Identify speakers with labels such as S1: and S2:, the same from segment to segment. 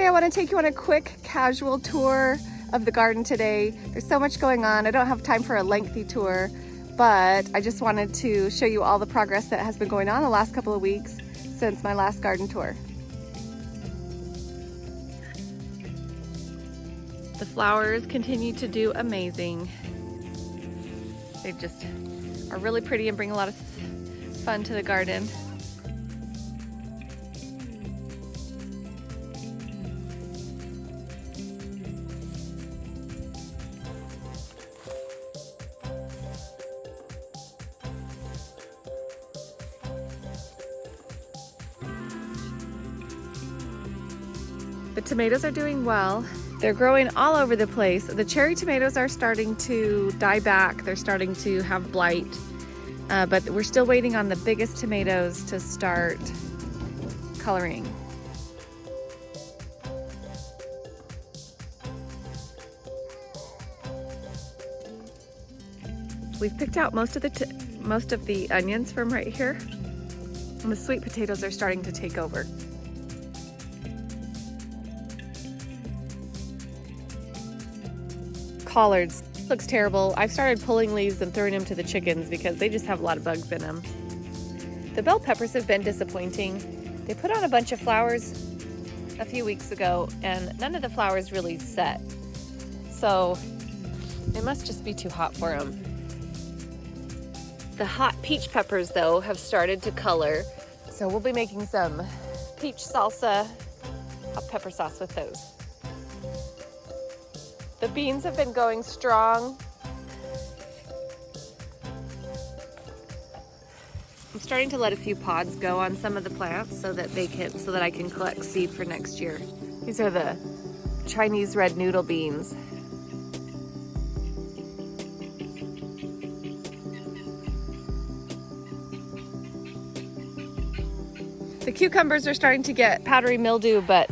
S1: Hey, I want to take you on a quick casual tour of the garden today. There's so much going on. I don't have time for a lengthy tour, but I just wanted to show you all the progress that has been going on the last couple of weeks since my last garden tour. The flowers continue to do amazing. They just are really pretty and bring a lot of fun to the garden. The tomatoes are doing well. They're growing all over the place. The cherry tomatoes are starting to die back. They're starting to have blight, but we're still waiting on the biggest tomatoes to start coloring. We've picked out most of the onions from right here, and the sweet potatoes are starting to take over. Collards looks terrible. I've started pulling leaves and throwing them to the chickens because they just have a lot of bugs in them. The bell peppers have been disappointing. They put on a bunch of flowers a few weeks ago and none of the flowers really set. So it must just be too hot for them. The hot peach peppers though have started to color. So we'll be making some peach salsa, hot pepper sauce with those. The beans have been going strong. I'm starting to let a few pods go on some of the plants so that I can collect seed for next year. These are the Chinese red noodle beans. The cucumbers are starting to get powdery mildew, but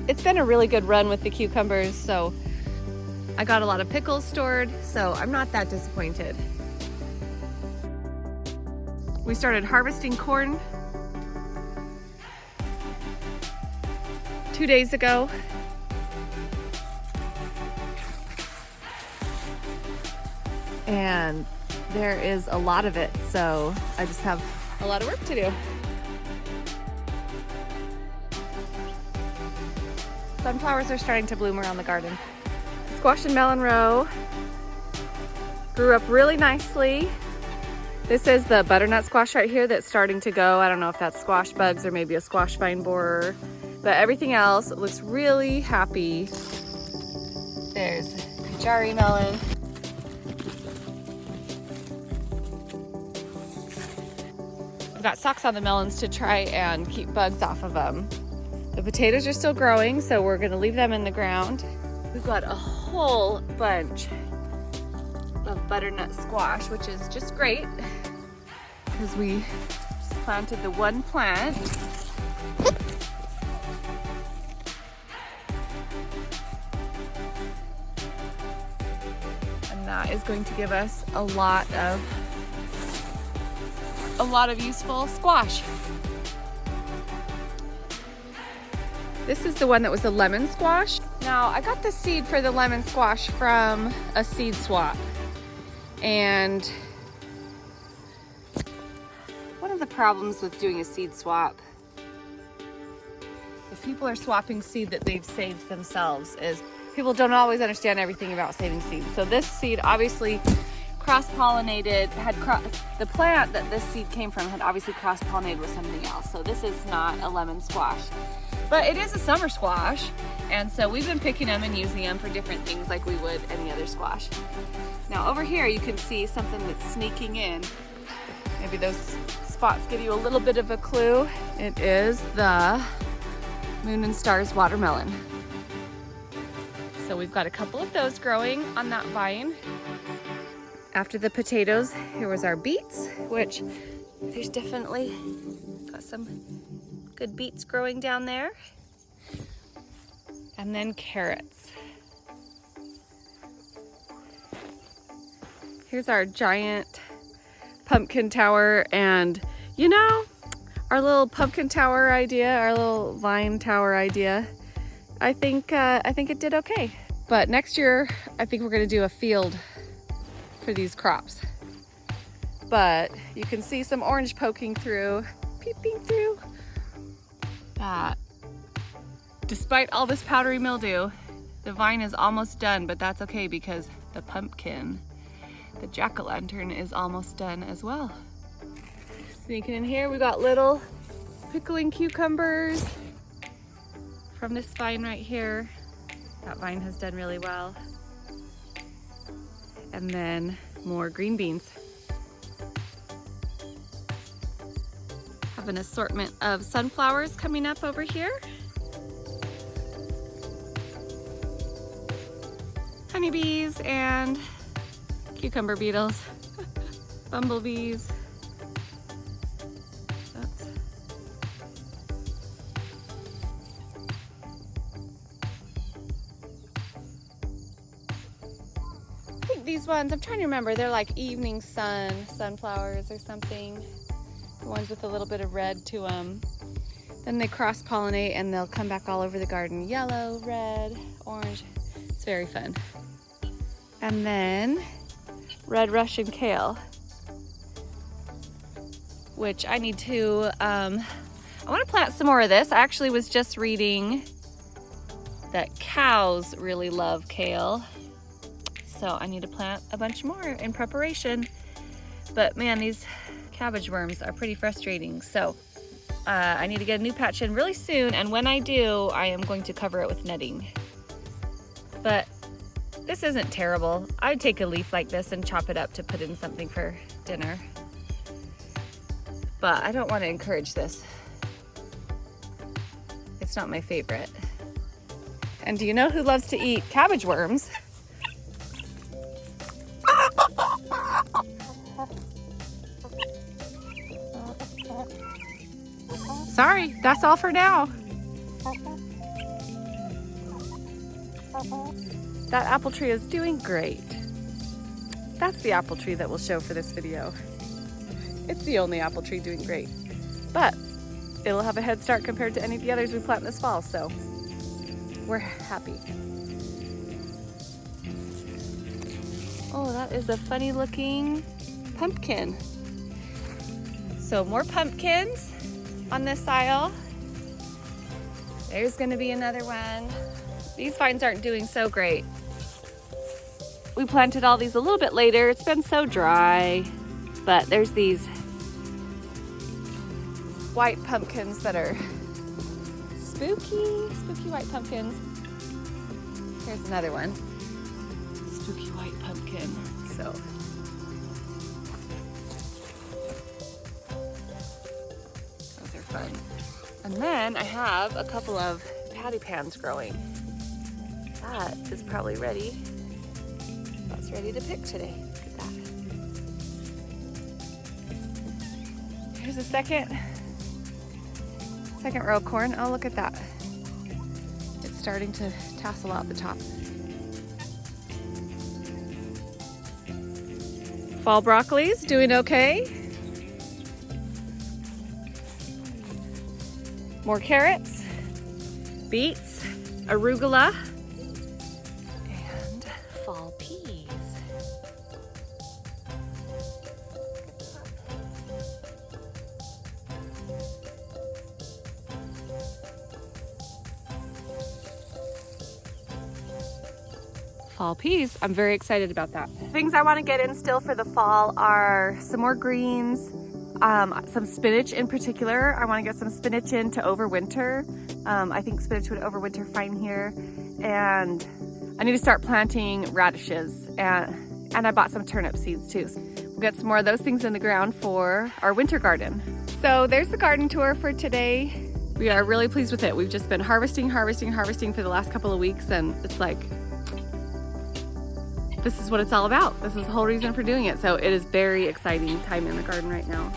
S1: it's been a really good run with the cucumbers, so I got a lot of pickles stored, so I'm not that disappointed. We started harvesting corn 2 days ago. And there is a lot of it, so I just have a lot of work to do. Sunflowers are starting to bloom around the garden. Squash and melon row grew up really nicely. This is the butternut squash right here that's starting to go. I don't know if that's squash bugs or maybe a squash vine borer, but everything else looks really happy. There's Jari melon. I've got socks on the melons to try and keep bugs off of them. The potatoes are still growing, so we're gonna leave them in the ground. We've got a whole bunch of butternut squash, which is just great because we just planted the one plant. And that is going to give us a lot of useful squash. This is the one that was a lemon squash. Now, I got the seed for the lemon squash from a seed swap. And one of the problems with doing a seed swap, if people are swapping seed that they've saved themselves, is people don't always understand everything about saving seeds. So this seed obviously cross-pollinated, the plant that this seed came from had obviously cross-pollinated with something else. So this is not a lemon squash. But it is a summer squash, and so we've been picking them and using them for different things like we would any other squash. Now over here you can see something that's sneaking in. Maybe those spots give you a little bit of a clue. It is the Moon and Stars watermelon. So we've got a couple of those growing on that vine. After the potatoes, here was our beets, which there's definitely got some good beets growing down there. And then carrots. Here's our giant pumpkin tower, and you know, our little pumpkin tower idea, our little vine tower idea I think it did okay. But next year, I think we're gonna do a field for these crops. But you can see some orange poking through, peeping through. That, despite all this powdery mildew, the vine is almost done, but that's okay because the pumpkin, the jack-o'-lantern, is almost done as well. Sneaking in here, we got little pickling cucumbers from this vine right here. That vine has done really well. And then more green beans. Have an assortment of sunflowers coming up over here. Honeybees and cucumber beetles, bumblebees. I think these ones, I'm trying to remember, they're like evening sunflowers or something. The ones with a little bit of red to them. Then they cross-pollinate and they'll come back all over the garden. Yellow, red, orange. It's very fun. And then red Russian kale, which I need to, I want to plant some more of this. I actually was just reading that cows really love kale. So I need to plant a bunch more in preparation. But man, these cabbage worms are pretty frustrating. So I need to get a new patch in really soon. And when I do, I am going to cover it with netting. But this isn't terrible. I'd take a leaf like this and chop it up to put in something for dinner. But I don't want to encourage this. It's not my favorite. And do you know who loves to eat cabbage worms? Sorry, that's all for now. That apple tree is doing great. That's the apple tree that we'll show for this video. It's the only apple tree doing great. But it'll have a head start compared to any of the others we plant this fall, so we're happy. Oh, that is a funny looking pumpkin. So more pumpkins on this aisle. There's gonna be another one. These vines aren't doing so great. We planted all these a little bit later. It's been so dry, but there's these white pumpkins that are spooky white pumpkins. Here's another one. Spooky white pumpkin. So those are fun. And then I have a couple of patty pans growing. That is probably ready. That's ready to pick today. Look at that. Here's a second row of corn. Oh, look at that. It's starting to tassel out the top. Fall broccoli's doing okay. More carrots, beets, arugula, and fall peas. Fall peas, I'm very excited about that. Things I want to get in still for the fall are some more greens, some spinach in particular. I want to get some spinach in to overwinter. I think spinach would overwinter fine here. And I need to start planting radishes, and I bought some turnip seeds too. We'll get some more of those things in the ground for our winter garden. So there's the garden tour for today. We are really pleased with it. We've just been harvesting for the last couple of weeks, and it's like, this is what it's all about. This is the whole reason for doing it. So it is very exciting time in the garden right now.